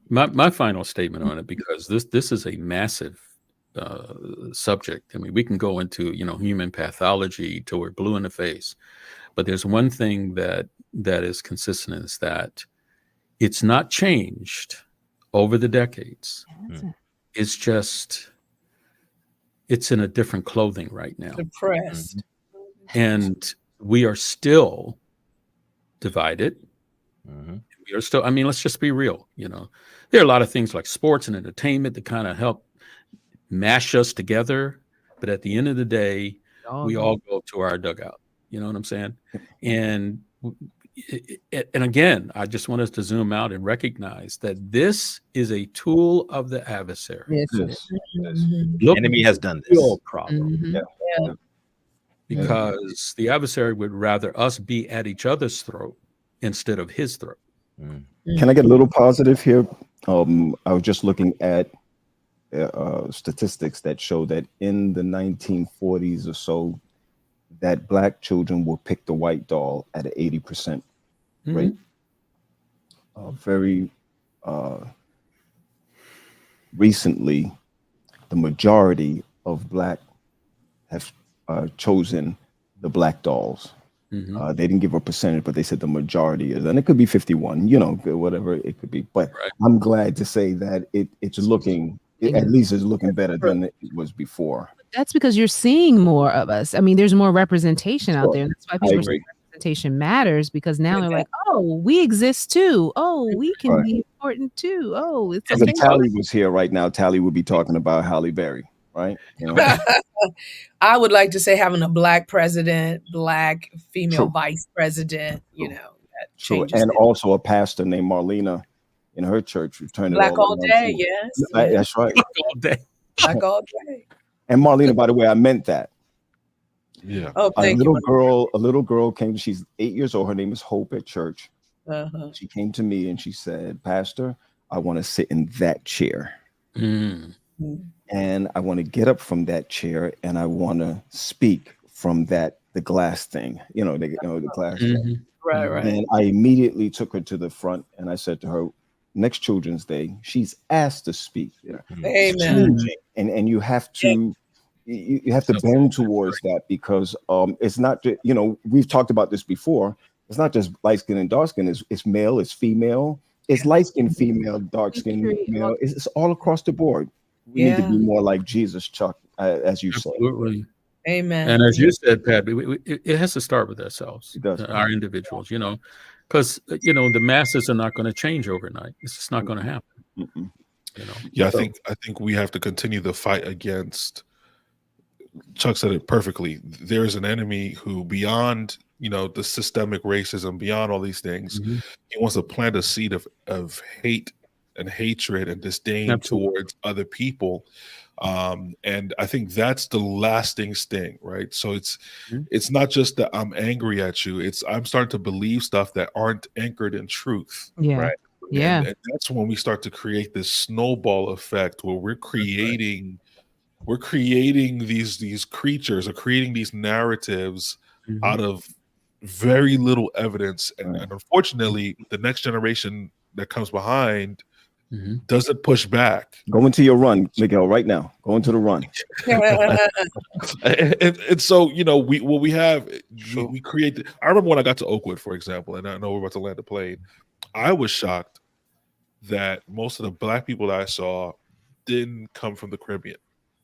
My final statement on it, because this is a massive subject. I mean, we can go into human pathology till we're blue in the face, but there's one thing that is consistent, is that it's not changed over the decades. It's just, it's in a different clothing right now. Depressed. And we are still divided. We are still, I mean, let's just be real. There are a lot of things like sports and entertainment that kind of help mash us together. But at the end of the day, we all go to our dugout. You know what I'm saying? And again, I just want us to zoom out and recognize that this is a tool of the adversary. Yes. The enemy has done this. Real problem. Because the adversary would rather us be at each other's throat instead of his throat. Can I get a little positive here? I was just looking at statistics that show that in the 1940s or so, that Black children will pick the white doll at an 80% rate. Very recently, the majority of Black have chosen the Black dolls. They didn't give a percentage, but they said the majority is, and it could be 51, whatever it could be. But I'm glad to say that it's looking, at least it's looking better than it was before. That's because you're seeing more of us. I mean, there's more representation out there. That's why people say representation matters, because now they're like, oh, we exist too. Oh, we can be important too. Oh, it's okay. If Tally was here right now, Tally would be talking about Halle Berry, right? I would like to say having a Black president, Black female vice president, that changes and also a pastor named Marlena in her church who turned Black it all all day, yes. That's right. Black all day. Black all day. And Marlena, by the way, I meant that. Yeah. Oh, thank you. A little girl came. She's 8 years old. Her name is Hope at church. She came to me and she said, "Pastor, I want to sit in that chair. And I want to get up from that chair and I want to speak from the glass thing, the glass thing." Right. And I immediately took her to the front and I said to her, next Children's Day, she's asked to speak. It's Amen. changing, and you have to you have to bend towards that, because it's not just, we've talked about this before. It's not just light skin and dark skin. It's male, it's female, it's light skin, female, dark skin, male. It's all across the board. We need to be more like Jesus, Chuck, as you say. Absolutely. Amen. And as you said, Pat, it has to start with ourselves, It does. our individuals, because, the masses are not going to change overnight. It's just not going to happen. Mm-mm. Yeah, I think we have to continue the fight against. Chuck said it perfectly. There's an enemy who, beyond the systemic racism, beyond all these things, he wants to plant a seed of hate and hatred and disdain towards other people. And I think that's the lasting sting, right? So it's not just that I'm angry at you, it's I'm starting to believe stuff that aren't anchored in truth. Right. And that's when we start to create this snowball effect where we're creating these creatures, or creating these narratives out of very little evidence. And unfortunately, the next generation that comes behind doesn't push back. Go into your run, Miguel, right now. Go into the run. and so, we create. I remember when I got to Oakwood, for example, and I know we're about to land the plane. I was shocked that most of the Black people that I saw didn't come from the Caribbean.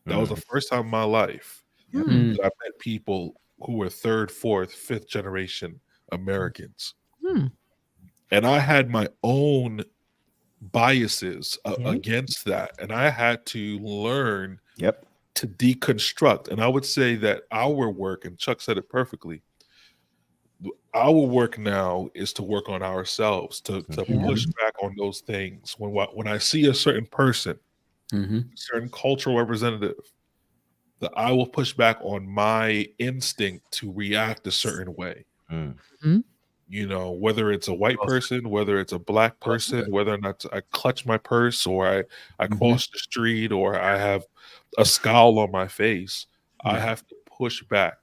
That was the first time in my life that I met people who were third, fourth, fifth generation Americans. And I had my own biases against that. And I had to learn to deconstruct. And I would say that our work, and Chuck said it perfectly, our work now is to work on ourselves, to push back on those things. When I see a certain person, certain cultural representative, that I will push back on my instinct to react a certain way. Whether it's a white person, whether it's a Black person, whether or not I clutch my purse, or I cross the street, or I have a scowl on my face, I have to push back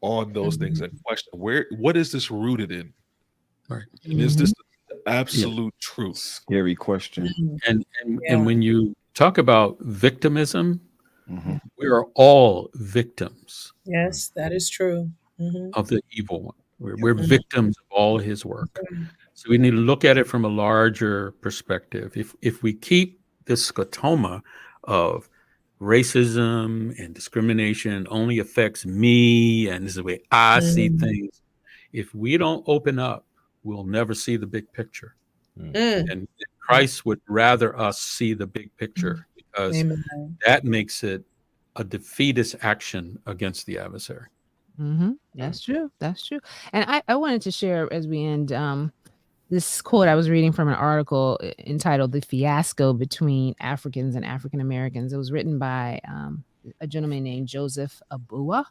on those things and question what is this rooted in? Right. And is this the absolute truth? Scary question. And when you talk about victimism, we are all victims. Yes, that is true. Of the evil one. We're victims of all his work. So we need to look at it from a larger perspective. If we keep this scotoma of racism and discrimination only affects me, and this is the way I see things, if we don't open up, we'll never see the big picture. And Christ would rather us see the big picture, because that makes it a defeatist action against the adversary. That's true. That's true. And I wanted to share as we end this quote I was reading from an article entitled "The Fiasco Between Africans and African Americans." It was written by a gentleman named Joseph Abua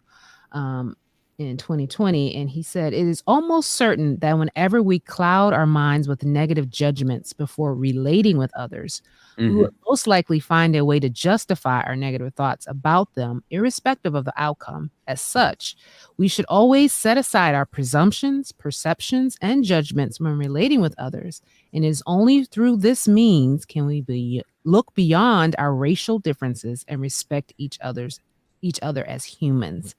in 2020. And he said, "It is almost certain that whenever we cloud our minds with negative judgments before relating with others, we will most likely find a way to justify our negative thoughts about them, irrespective of the outcome. As such, we should always set aside our presumptions, perceptions, and judgments when relating with others. And it is only through this means can we look beyond our racial differences and respect each other as humans."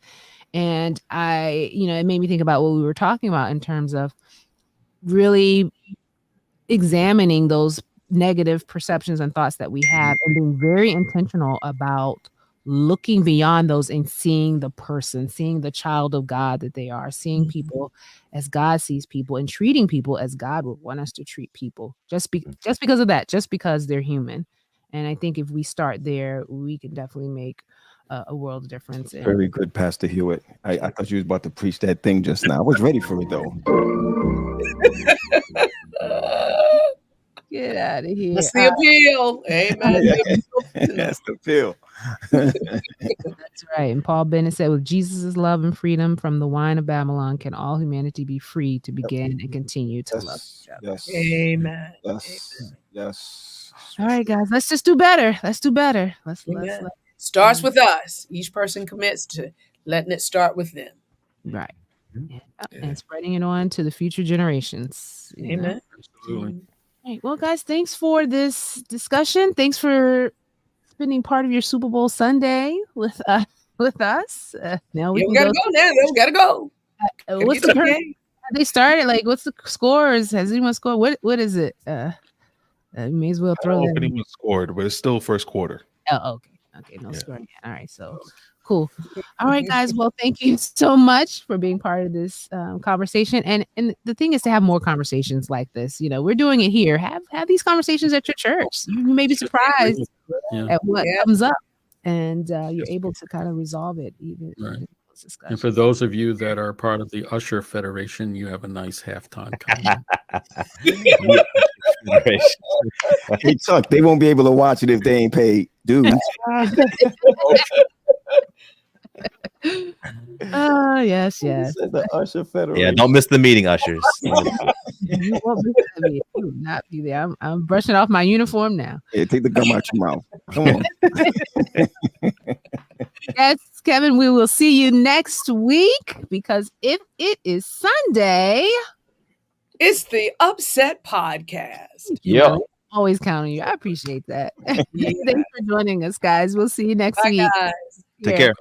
And it made me think about what we were talking about in terms of really examining those negative perceptions and thoughts that we have, and being very intentional about looking beyond those and seeing the person, seeing the child of God that they are, seeing people as God sees people, and treating people as God would want us to treat people, just because of that, just because they're human. And I think if we start there, we can definitely make a world of difference. Very good, Pastor Hewitt. I thought you was about to preach that thing just now. I was ready for it though. Get out of here. That's the appeal. Amen. That's the appeal. That's right. And Paul Bennett said, "With Jesus' love and freedom from the wine of Babylon, can all humanity be free to begin and continue to love each other." Yes. Amen. Yes. All right, guys, let's just do better. Let's do better. Let's starts with us. Each person commits to letting it start with them. Right. And spreading it on to the future generations. Amen. Absolutely. right. Well, guys, thanks for this discussion. Thanks for spending part of your Super Bowl Sunday with us. Now we can gotta go. go now. We gotta go. What's the game? They started? Like, what's the scores? Has anyone scored? What is it? You may as well throw I don't know that. if anyone scored, but it's still first quarter. Oh, okay, no scoring. All right, so cool. All right, guys. Well, thank you so much for being part of this conversation. And the thing is to have more conversations like this. You know, we're doing it here. Have these conversations at your church. You may be surprised at what comes up, and you're able to kind of resolve it even. Right. And for those of you that are part of the Usher Federation, you have a nice halftime coming. Hey, Chuck, they won't be able to watch it if they ain't paid dues. Yes. The Usher Federation. Yeah, don't miss the meeting, ushers. You won't miss the meeting. You will not be there. I'm brushing off my uniform now. Yeah, take the gum out your mouth. Come on. Yes, Kevin, we will see you next week, because if it is Sunday, it's the Upset Podcast. Yeah. Always count on you. I appreciate that. Thanks for joining us, guys. We'll see you next week. Guys. Take care.